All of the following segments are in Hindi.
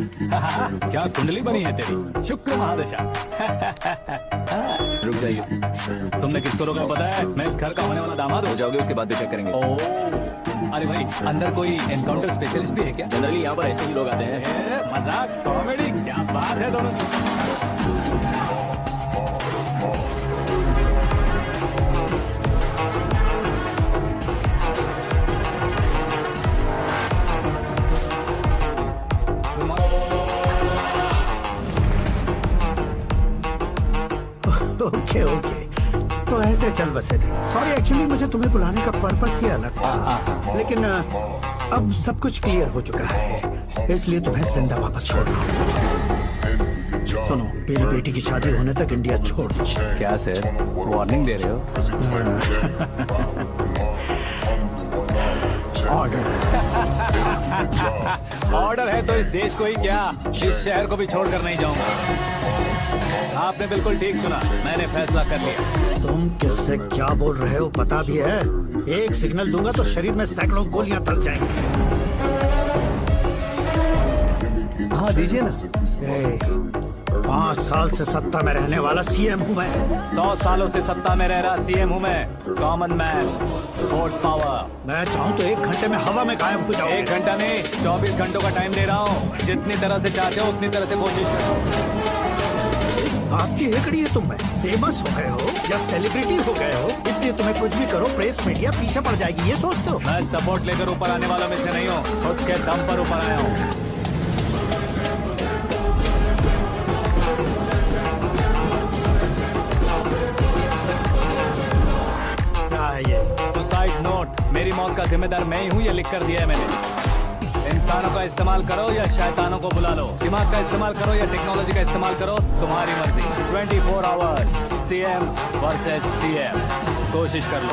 क्या कुंडली बनी है तेरी, शुक्र महादशा। रुक जाइए, तुमने किसको रोका पता है? मैं इस घर का होने वाला दामाद हो जाओगे उसके बाद भी चेक करेंगे। अरे भाई, अंदर कोई एनकाउंटर स्पेशलिस्ट भी है क्या? जनरली यहाँ पर ऐसे ही लोग आते हैं। मजाक, कॉमेडी, क्या बात है दोनों। ओके ओके, तो ऐसे चल बसे थे। सॉरी, एक्चुअली मुझे तुम्हें बुलाने का पर्पस ही अलग था, लेकिन अब सब कुछ क्लियर हो चुका है, इसलिए तुम्हें जिंदा वापस छोड़ रहा हूँ। सुनो, मेरी बेटी की शादी होने तक इंडिया छोड़ दो। क्या सर, वार्निंग दे रहे हो? ऑर्डर। ऑर्डर है तो इस देश को ही क्या, इस शहर को भी छोड़कर नहीं जाऊंगा। आपने बिल्कुल ठीक सुना, मैंने फैसला कर लिया। तुम किससे क्या बोल रहे हो पता भी है? एक सिग्नल दूंगा तो शरीर में सैकड़ों गोलियां तर जाएंगी। हाँ दीजिए ना। 5 साल से सत्ता में रहने वाला सीएम हूँ मैं। 100 सालों से सत्ता में रह रहा सीएम हूँ मैं। Common man, vote power. मैं चाहूँ तो 1 घंटे में हवा में गायब हो जाऊँ। 1 घंटा नहीं, 24 घंटों का टाइम दे रहा हूँ। जितनी तरह से चाहते हो उतनी तरह से कोशिश करो। आपकी हेकड़ी है, तुम में फेमस हो गए हो या सेलिब्रिटी हो गए हो, इसलिए तुम्हें कुछ भी करो प्रेस मीडिया पीछे पड़ जाएगी, ये सोचते हो? मैं सपोर्ट लेकर ऊपर आने वाला में से नहीं हूँ, खुद के दम पर ऊपर आया हूँ। सुसाइड नोट, मेरी मौत का जिम्मेदार मैं ही हूँ, ये लिख कर दिया है मैंने। इंसानों का इस्तेमाल करो या शैतानों को बुला लो, दिमाग का इस्तेमाल करो या टेक्नोलॉजी का इस्तेमाल करो, तुम्हारी मर्जी। 24 आवर्स, सीएम वर्सेस सीएम, कोशिश कर लो।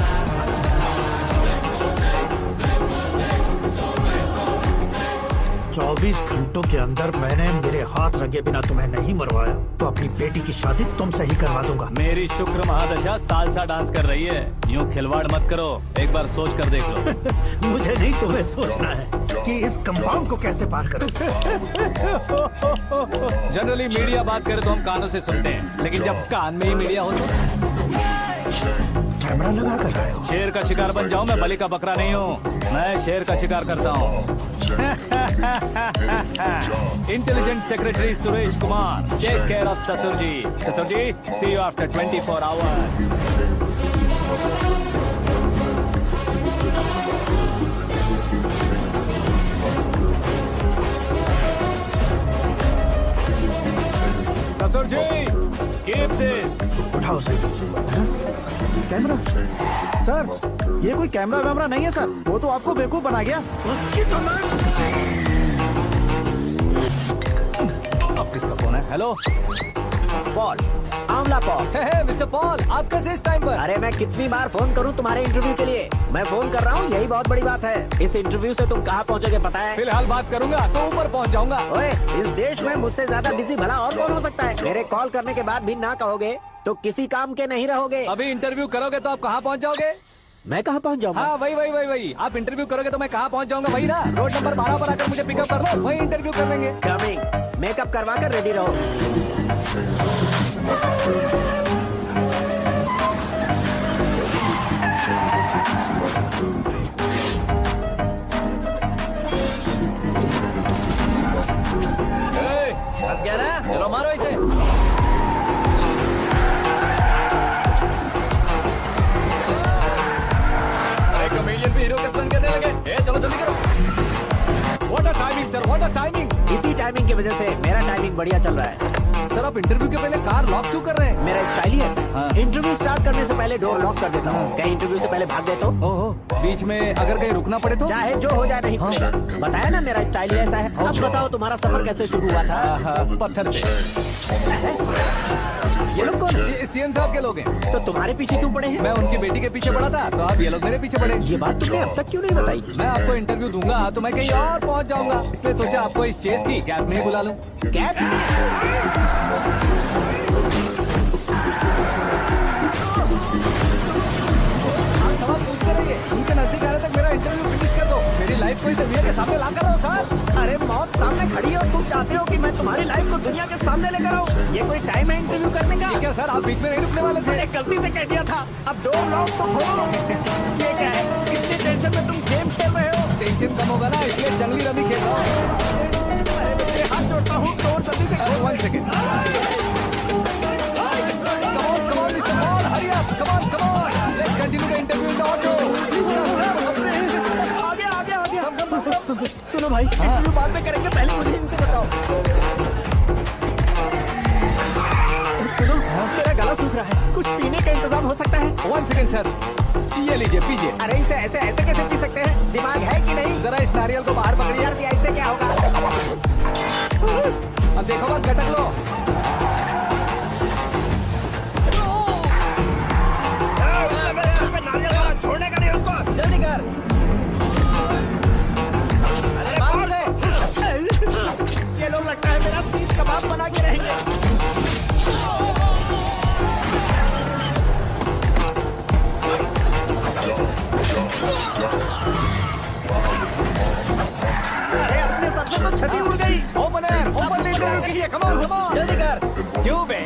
24 घंटों के अंदर मैंने मेरे हाथ रंगे बिना तुम्हें नहीं मरवाया तो अपनी बेटी की शादी तुमसे ही करवा दूंगा। मेरी शुक्र महादशा सालसा डांस कर रही है, यूं खिलवाड़ मत करो, एक बार सोच कर देख लो। मुझे नहीं, तुम्हें सोचना है कि इस कंपाउंड को कैसे पार करूं। जनरली मीडिया बात करे तो हम कानों से सुनते हैं, लेकिन जब कान में ही मीडिया हो कैमरा लगा कर रहे हो। शेर का शिकार बन जाऊं, मैं बलि का बकरा नहीं हूँ, मैं शेर का शिकार करता हूँ। Intelligent secretary Suresh Kumar, take care of ससुर जी। ससुर जी, सी यू आफ्टर 24 आवर्स। ससुर जी, कीप दिस। उठाओ सर। कैमरा सर, ये कोई कैमरा वैमरा नहीं है सर, वो तो आपको बेवकूफ बना गया। उसकी तो मैं... अब किसका फोन है? Hello Paul, Amla Paul. Mister Paul, आप कैसे इस टाइम पर? अरे मैं कितनी बार फोन करूं तुम्हारे इंटरव्यू के लिए? मैं फोन कर रहा हूं, यही बहुत बड़ी बात है। इस इंटरव्यू से तुम कहां पहुंचोगे पता है? फिलहाल बात करूंगा तो ऊपर पहुंच जाऊंगा। ओए, इस देश में मुझसे ज्यादा बिजी भला और कौन हो सकता है? मेरे कॉल करने के बाद भी ना कहोगे तो किसी काम के नहीं रहोगे। अभी इंटरव्यू करोगे तो आप कहाँ पहुँच जाओगे? मैं कहाँ पहुँच जाऊंगा? हाँ वही। आप इंटरव्यू करोगे तो मैं कहाँ पहुँच जाऊंगा? वही ना, रोड नंबर 12 पर आकर मुझे पिकअप कर लो, वही इंटरव्यू कर लेंगे। कमिंग। मेकअप करवा कर रेडी रहो। फंस गया ना, चलो मारो इसे। कमेडियन भी हीरो के स्टंट करने लगे। चलो जल्दी करो। What a timing sir, what a timing. इसी टाइमिंग की वजह से मेरा टाइमिंग बढ़िया चल रहा है। सर आप इंटरव्यू के पहले कार लॉक क्यों कर रहे हैं? मेरा स्टाइल ही ऐसा है। हाँ। इंटरव्यू स्टार्ट करने से पहले डोर लॉक कर देता हूँ। कहीं इंटरव्यू से पहले भाग गए तो? ओहो, बीच में अगर कहीं रुकना पड़े तो? चाहे जो हो जाए नहीं खुलेगा। बताया ना मेरा स्टाइल ही ऐसा है। अब बताओ तुम्हारा सफर कैसे शुरू हुआ था? पत्थर से। ये लोग कौन है? ये सीएम साहब के लोग हैं। तो तुम्हारे पीछे क्यों पड़े हैं? मैं उनकी बेटी के पीछे पड़ा था, तो आप ये लोग मेरे पीछे पड़े। ये बात तुमने अब तक क्यों नहीं बताई? मैं आपको इंटरव्यू दूंगा तो मैं कहीं और पहुंच जाऊंगा, इसलिए सोचा आपको इस चेस की कैब में ही बुला लूं। कैब? आप सवाल पूछते रहिए, उनके नजदीक आने तक मेरा इंटरव्यू फिनिश कर दो। मेरी लाइफ को इस दुनिया के सामने ला कर सर। अरे मौत सामने खड़ी है और तुम चाहते हो कि मैं तुम्हारी लाइफ को दुनिया के सामने लेकर आऊं? ये कोई टाइम है इंटरव्यू करने का? ये क्या सर, आप बीच में नहीं रुकने वाले थे? मैंने गलती से कह दिया था। अब डोर लॉक तो खोलो। ये क्या है? इतनी टेंशन में तुम गेम खेल रहे हो? टेंशन कम होगा ना, इसलिए जंगली रमी खेल रहा हूँ। अरे मैं तेरे हाथ जोड़ता हूँ, डोर जल्दी से अरे 1 second. Come on, Mr. Paul, hurry up. Come on. Let's continue the interview in the auto. आगे। सुनो भाई, इंटरव्यू बाद में करेंगे, पहले मुझे इनसे बताओ। सुनो, मेरा गला सूख रहा है, कुछ पीने का इंतजाम हो सकता है? 1 सेकेंड सर, ये लीजिए पीजिए। अरे इसे ऐसे कैसे पी सकते हैं? दिमाग है कि नहीं? जरा इस नारियल को बाहर पकड़िए। यार ऐसे क्या होगा? अब देखो मत, गटक लो। छोड़ने का नहीं उसको। जल्दी कर। अरे बाहर से। ये लोग लगता है मेरा सीख कबाब बना के रहेंगे। अरे अपने सर से तो छठी उड़ गई। ओपन इंटरव्यू कीजिए। कम ऑन जल्दी कर। क्यों बे?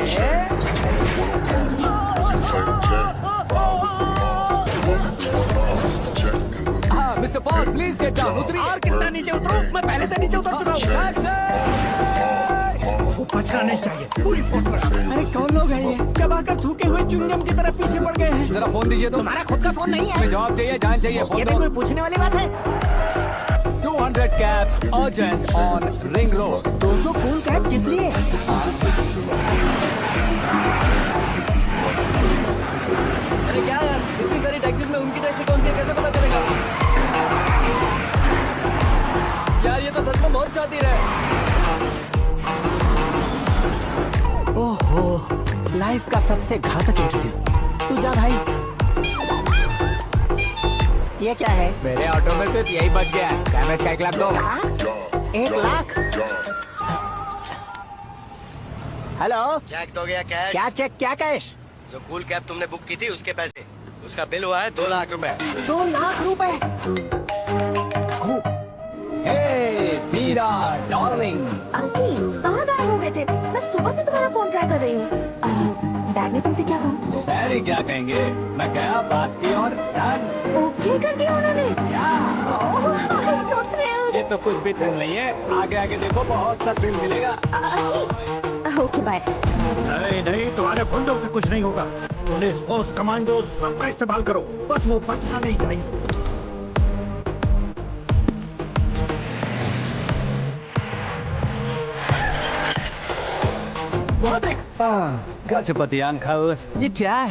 हाँ mister Paul, please get down. उतरिए। और कितना नीचे उतरूं? मैं पहले से नीचे उतर चुका हूँ। वो बचना नहीं चाहिए, पूरी फोर्स लगा। अरे कौन लोग हैं ये? चबाकर थूके हुए चुंगम की तरफ पीछे पड़ गए हैं। जरा फोन दीजिए तो। तुम्हारा खुद का फोन नहीं है? हमें जवाब चाहिए, जान चाहिए। ये फोन भी दो। कोई पूछने वाली बात है? 200 cabs urgent on Ring Road. 200 cool cab किस लिए? अरे क्या यार, इतनी सारी टैक्सीज में उनकी टैक्सी कौन सी है, कैसे पता चलेगा? यार ये तो सच में बहुत शातिर है। ओहो, लाइफ का सबसे घातक इंटरव्यू। तू जा भाई। ये क्या है? मेरे ऑटो में सिर्फ यही बच गया है। डैमेज का 1 लाख दो। हाँ? 1 लाख? हेलो, चेक तो गया कैश। क्या चेक, क्या कैश? जो कूल कैब तुमने बुक की थी उसके पैसे, उसका बिल हुआ है 2 लाख रुपए। 2 लाख रुपए? Hey, Meera, darling. अंकिल कहाँ गायब हो गए थे? मैं सुबह से तुम्हारा फोन ट्राई कर रही हूँ। डैड ने तुमसे क्या कहा? डैडी क्या कहेंगे? मैं गया, बात की और डन। ओके कर दिया उन्होंने? ये तो कुछ भी थ्रिल नहीं है। आगे आगे देखो, बहुत सा थ्रिल मिलेगा। Okay bye. नहीं, तुम्हारे बंदों से कुछ नहीं होगा। पुलिस फोर्स, कमांडो सबका इस्तेमाल करो, बस वो बचना नहीं चाहिए। गजपति अंकल, ये क्या है?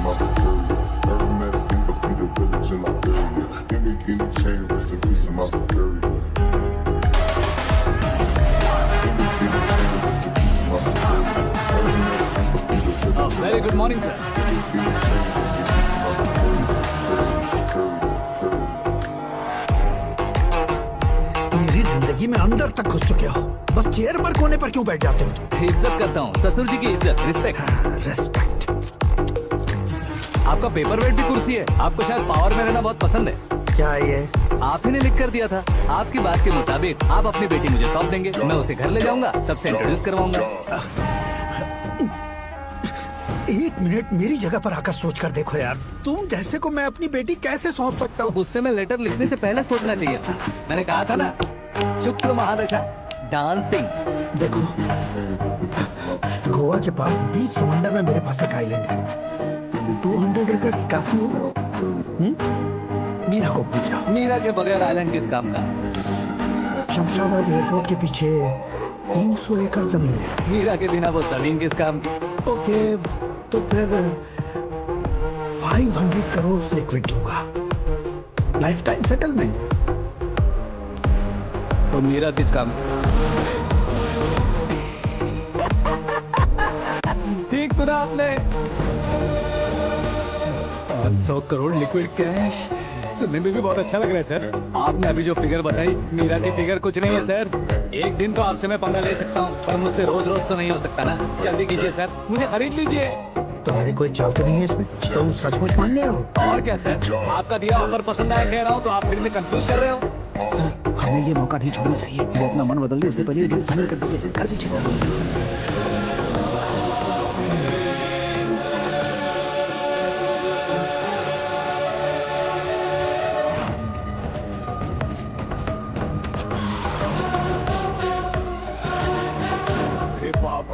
my superior. Every man think of feed a village in Liberia. Give me guinea chain, rest in peace of my superior. Give me guinea chain, rest in peace of my superior. Every man think of feed a village in very good morning sir. guinea chain, rest in peace of my superior. मेरी जिंदगी में अंदर तक घुस चुके हो, बस चेयर पर कोने पर क्यों बैठ जाते हो तुम? इज्जत करता हूँ, ससुर जी की इज्जत, रिस्पेक्ट। रेस्पेक्ट। आपका पेपर वेट भी कुर्सी है। आपको शायद पावर में रहना बहुत पसंद है। क्या ये? आप ही ने लिख कर दिया था। आपकी बात के मुताबिक आप अपनी बेटी मुझे सौंप देंगे, मैं उसे घर ले जाऊंगा, सबसे इंट्रोड्यूस करवाऊंगा। एक मिनट मेरी जगह पर आकर सोच कर देखो यार, तुम जैसे को मैं अपनी बेटी कैसे सौंप सकता हूँ? गुस्से में लेटर लिखने से पहले सोचना चाहिए था। मैंने कहा था ना, शुक्र महादशा डांसिंग। देखो, गोवा के पास बीच समंदर में मेरे पास एक आइलैंड है। 200 एकर्स काफी होगा। मीरा को पूछा। मीरा के बगैर आइलैंड किस काम का? शमशाबाद एयरपोर्ट के पीछे 300 एकड़ जमीन है। मीरा के बिना वो जमीन किस काम की? ओके, तो फिर 500 करोड़ से क्विट होगा। Life time settlement. तो मीरा किस काम की? ठीक सुना आपने। 500 करोड़ लिक्विड कैश, सुनने में भी बहुत अच्छा लग रहा है सर। आपने अभी जो फिगर बताई, मीरा की फिगर कुछ नहीं है सर। एक दिन तो आपसे मैं पंगा ले सकता हूँ, पर मुझसे रोज रोज तो नहीं हो सकता ना। जल्दी कीजिए सर, मुझे खरीद लीजिए। तुम्हारी कोई चाल तो नहीं है इसमें? तुम सचमुच मान रहे हो? और क्या सर, आपका दिया ऑफर पसंद आया कह रहा हूँ, तो आप फिर से कंफ्यूज कर रहे हो। सर, हमें ये मौका नहीं छोड़ना चाहिए। वो अपना मन बदल दे, उससे पहले डील फाइनल कर दीजिए। कर दीजिए सर।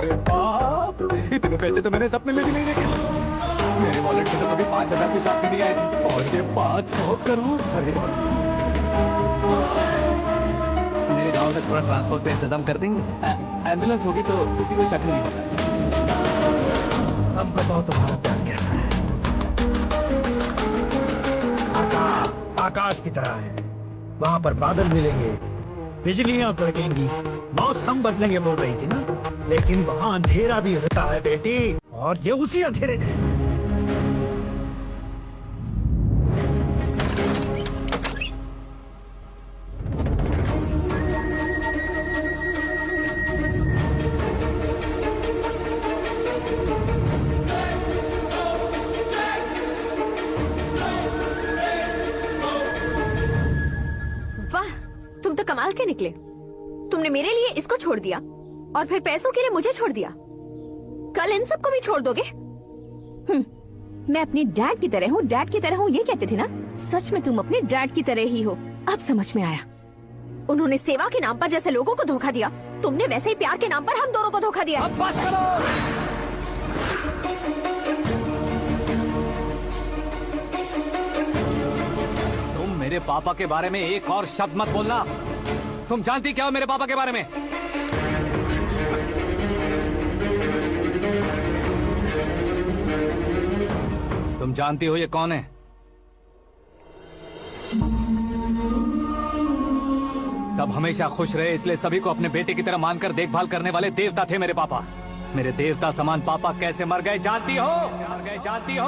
रे बाप, इतने पैसे तो मैंने सपने में भी नहीं देखे। मेरे वॉलेट में तो कभी 5,000 भी साथ नहीं आए, और ये 500 करोड़। अरे मेरे गांव तक थोड़ा ट्रांसपोर्ट का इंतजाम कर देंगे? एम्बुलेंस होगी तो किसी को शक नहीं होगा। अब बताओ तुम्हारा प्यार क्या है? आकाश की तरह है। वहाँ पर बादल मिलेंगे, बिजलियां कड़केंगी, मौसम बदलेंगे बोल रही थी ना, लेकिन वहाँ अंधेरा भी होता है बेटी, और ये उसी अंधेरे में। वाह, तुम तो कमाल के निकले। तुमने मेरे लिए इसको छोड़ दिया और फिर पैसों के लिए मुझे छोड़ दिया। कल इन सबको भी छोड़ दोगे? मैं अपने डैड की तरह हूँ, डैड की तरह हूँ, ये कहते थे ना। सच में तुम अपने डैड की तरह ही हो। अब समझ में आया। उन्होंने सेवा के नाम पर जैसे लोगों को धोखा दिया, तुमने वैसे ही प्यार के नाम पर हम दोनों को धोखा दिया। अब बस करो। तुम मेरे पापा के बारे में एक और शब्द मत बोलना। तुम जानती क्या हो मेरे पापा के बारे में? तुम जानती हो ये कौन है? सब हमेशा खुश रहे इसलिए सभी को अपने बेटे की तरह मानकर देखभाल करने वाले देवता थे मेरे पापा। मेरे देवता समान पापा कैसे मर गए जानती हो? जानती हो?